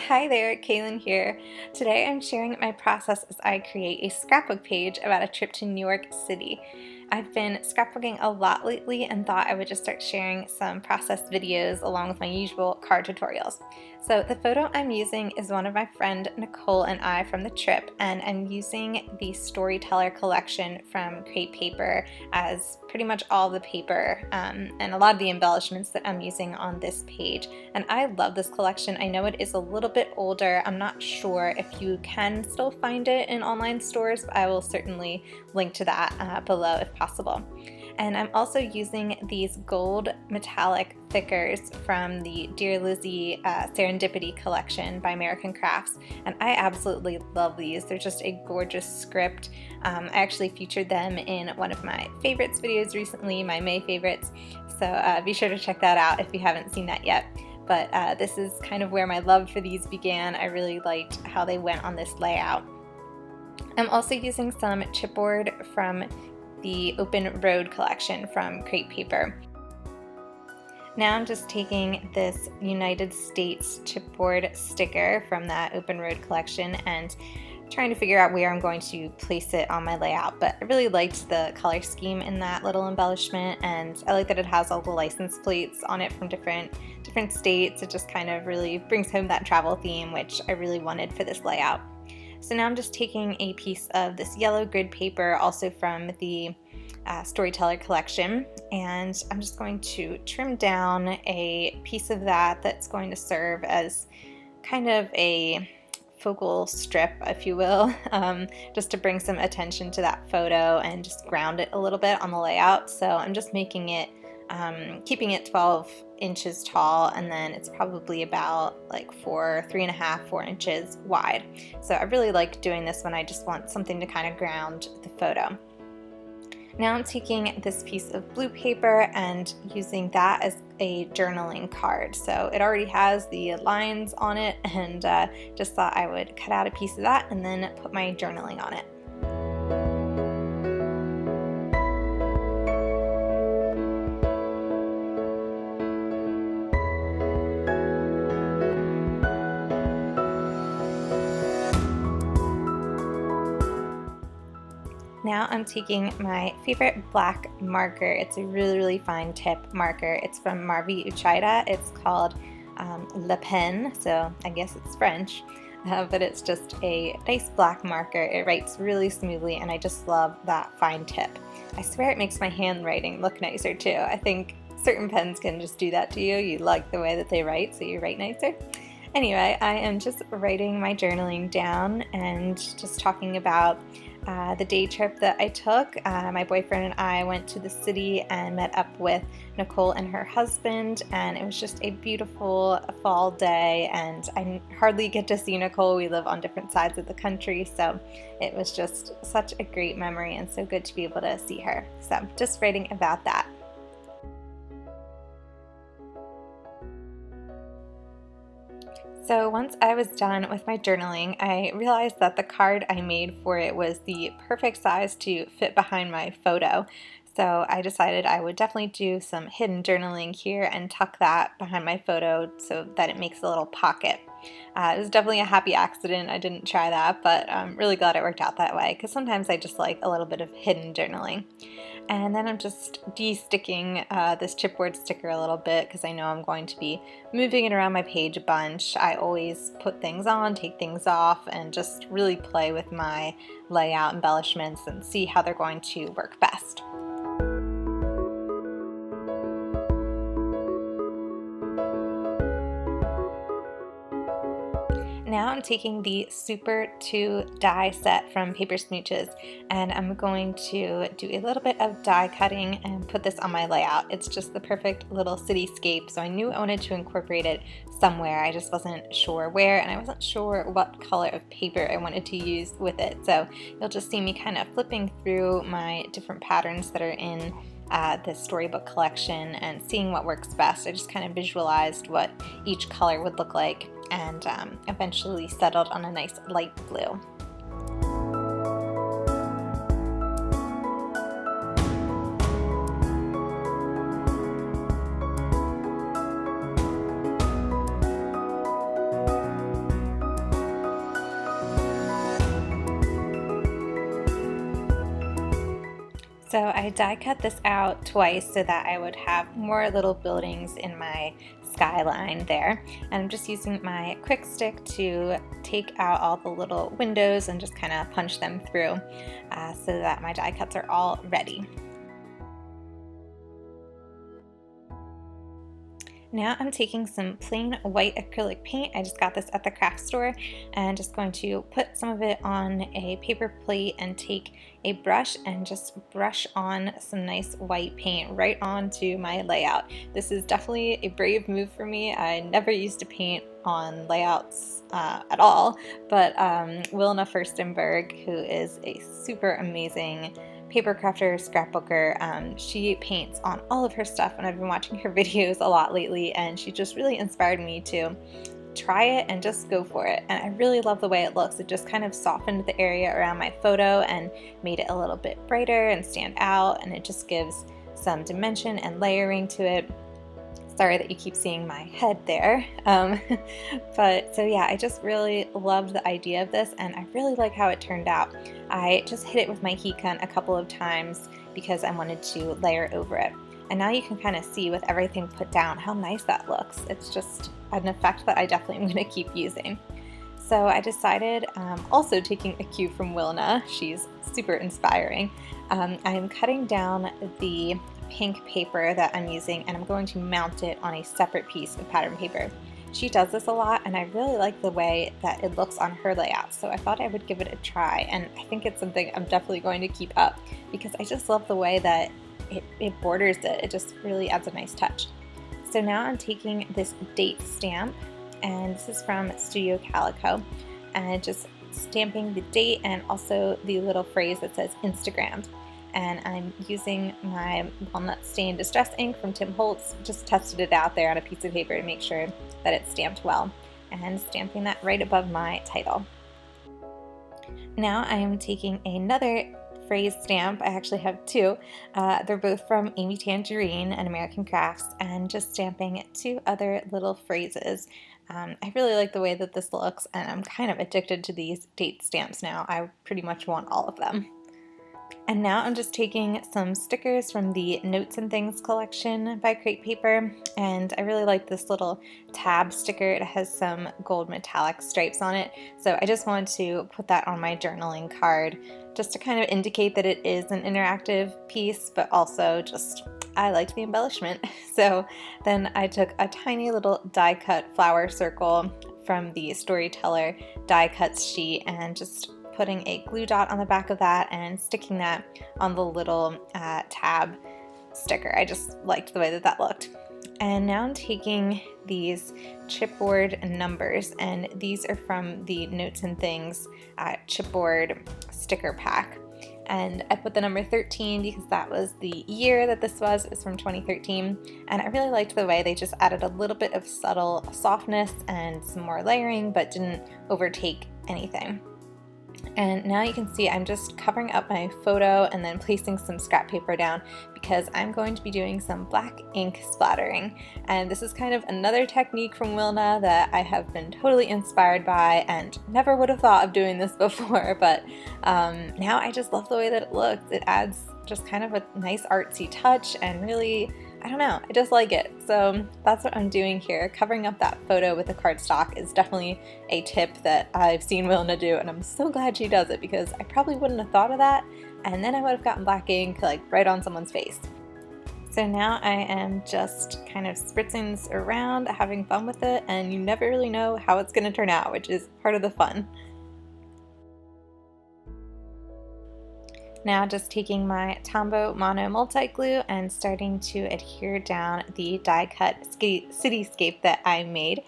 Hi there, Kalyn here. Today I'm sharing my process as I create a scrapbook page about a trip to New York City. I've been scrapbooking a lot lately and thought I would just start sharing some process videos along with my usual card tutorials. So the photo I'm using is one of my friend Nicole and I from the trip, and I'm using the Storyteller collection from Create Paper as pretty much all the paper and a lot of the embellishments that I'm using on this page. And I love this collection. I know it is a little bit older. I'm not sure if you can still find it in online stores, but I will certainly link to that below if possible. And I'm also using these gold metallic thickers from the Dear Lizzie Serendipity collection by American Crafts, and I absolutely love these. They're just a gorgeous script. I actually featured them in one of my favorites videos recently, my May favorites, so be sure to check that out if you haven't seen that yet. But this is kind of where my love for these began. I really liked how they went on this layout. I'm also using some chipboard from the Open Road collection from Create Paper. Now I'm just taking this United States chipboard sticker from that Open Road collection and trying to figure out where I'm going to place it on my layout, but I really liked the color scheme in that little embellishment, and I like that it has all the license plates on it from different states. It just kind of really brings home that travel theme, which I really wanted for this layout. So now I'm just taking a piece of this yellow grid paper, also from the Storyteller collection, and I'm just going to trim down a piece of that that's going to serve as kind of a focal strip, if you will, just to bring some attention to that photo and just ground it a little bit on the layout. So I'm just making it, keeping it 12 inches tall, and then it's probably about like 3.5, 4 inches wide. So I really like doing this when I just want something to kind of ground the photo. Now I'm taking this piece of blue paper and using that as a journaling card. So it already has the lines on it, and just thought I would cut out a piece of that and then put my journaling on it. Now I'm taking my favorite black marker. It's a really fine tip marker. It's from Marvi Uchida. It's called Le Pen, so I guess it's French, but it's just a nice black marker. It writes really smoothly, and I just love that fine tip. I swear it makes my handwriting look nicer too. I think certain pens can just do that to you. You like the way that they write, so you write nicer. Anyway, I am just writing my journaling down and just talking about the day trip that I took. My boyfriend and I went to the city and met up with Nicole and her husband, and it was just a beautiful fall day, and I hardly get to see Nicole. We live on different sides of the country, so it was just such a great memory and so good to be able to see her. So just writing about that. So once I was done with my journaling, I realized that the card I made for it was the perfect size to fit behind my photo. So I decided I would definitely do some hidden journaling here and tuck that behind my photo so that it makes a little pocket. It was definitely a happy accident. I didn't try that, but I'm really glad it worked out that way, because sometimes I just like a little bit of hidden journaling. And then I'm just de-sticking this chipboard sticker a little bit, because I know I'm going to be moving it around my page a bunch. I always put things on, take things off, and just really play with my layout embellishments and see how they're going to work best. Now I'm taking the Super 2 die set from Paper Smooches, and I'm going to do a little bit of die cutting and put this on my layout. It's just the perfect little cityscape, so I knew I wanted to incorporate it somewhere. I just wasn't sure where, and I wasn't sure what color of paper I wanted to use with it. So you'll just see me kind of flipping through my different patterns that are in this storybook collection and seeing what works best. I just kind of visualized what each color would look like, and eventually settled on a nice light blue. So I die cut this out twice so that I would have more little buildings in my skyline there. And I'm just using my quick stick to take out all the little windows and just kind of punch them through so that my die cuts are all ready. Now I'm taking some plain white acrylic paint. I just got this at the craft store, and just going to put some of it on a paper plate and take a brush and just brush on some nice white paint right onto my layout. This is definitely a brave move for me. I never used to paint on layouts at all, but Wilna Furstenberg, who is a super amazing paper crafter, scrapbooker. She paints on all of her stuff, and I've been watching her videos a lot lately, and she just really inspired me to try it and just go for it. And I really love the way it looks. It just kind of softened the area around my photo and made it a little bit brighter and stand out, and it just gives some dimension and layering to it. Sorry that you keep seeing my head there. But so yeah, I just really loved the idea of this, and I really like how it turned out. I just hit it with my heat gun a couple of times because I wanted to layer over it. And now you can kind of see with everything put down how nice that looks. It's just an effect that I definitely am going to keep using. So I decided, also taking a cue from Wilna, she's super inspiring, I'm cutting down the pink paper that I'm using, and I'm going to mount it on a separate piece of pattern paper. She does this a lot, and I really like the way that it looks on her layout, so I thought I would give it a try, and I think it's something I'm definitely going to keep up because I just love the way that it borders it. It just really adds a nice touch. So now I'm taking this date stamp, and this is from Studio Calico, and just stamping the date and also the little phrase that says Instagrammed. And I'm using my walnut stained distress ink from Tim Holtz. Just tested it out there on a piece of paper to make sure that it's stamped well, and stamping that right above my title. Now I am taking another phrase stamp. I actually have two. They're both from Amy Tangerine and American Crafts, and just stamping two other little phrases. I really like the way that this looks, and I'm kind of addicted to these date stamps now. I pretty much want all of them. And now I'm just taking some stickers from the Notes and Things collection by Crate Paper, and I really like this little tab sticker. It has some gold metallic stripes on it, so I just wanted to put that on my journaling card just to kind of indicate that it is an interactive piece, but also just I liked the embellishment. So then I took a tiny little die cut flower circle from the Storyteller die cuts sheet and just putting a glue dot on the back of that and sticking that on the little tab sticker. I just liked the way that that looked. And now I'm taking these chipboard numbers, and these are from the Notes and Things chipboard sticker pack. And I put the number 13 because that was the year that this was. It was from 2013. And I really liked the way they just added a little bit of subtle softness and some more layering, but didn't overtake anything. And now you can see I'm just covering up my photo and then placing some scrap paper down because I'm going to be doing some black ink splattering. And this is kind of another technique from Wilna that I have been totally inspired by and never would have thought of doing this before, but now I just love the way that it looks. It adds just kind of a nice artsy touch, and really, I don't know, I just like it. So that's what I'm doing here. Covering up that photo with a cardstock is definitely a tip that I've seen Wilna do, and I'm so glad she does it because I probably wouldn't have thought of that, and then I would have gotten black ink like right on someone's face. So now I am just kind of spritzing this around, having fun with it, and you never really know how it's going to turn out, which is part of the fun. Now just taking my Tombow Mono Multi-Glue and starting to adhere down the die cut cityscape that I made.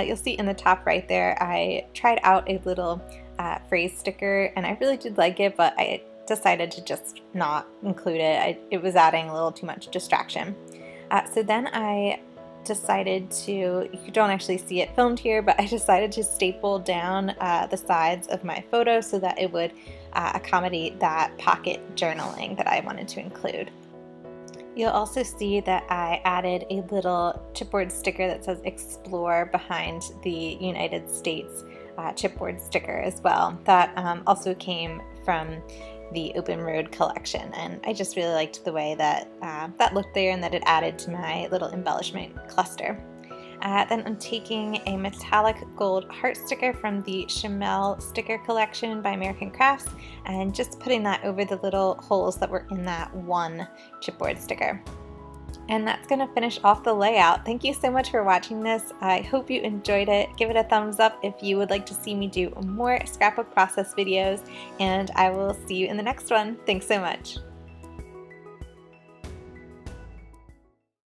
You'll see in the top right there I tried out a little phrase sticker, and I really did like it, but I decided to just not include it. It was adding a little too much distraction. So then I decided to, you don't actually see it filmed here, but I decided to staple down the sides of my photo so that it would accommodate that pocket journaling that I wanted to include. You'll also see that I added a little chipboard sticker that says Explore behind the United States chipboard sticker as well. That also came from the Open Road collection, and I just really liked the way that that looked there and that it added to my little embellishment cluster. Then I'm taking a metallic gold heart sticker from the Chamel sticker collection by American Crafts and just putting that over the little holes that were in that one chipboard sticker. And that's going to finish off the layout. Thank you so much for watching this. I hope you enjoyed it. Give it a thumbs up if you would like to see me do more scrapbook process videos, and I will see you in the next one. Thanks so much.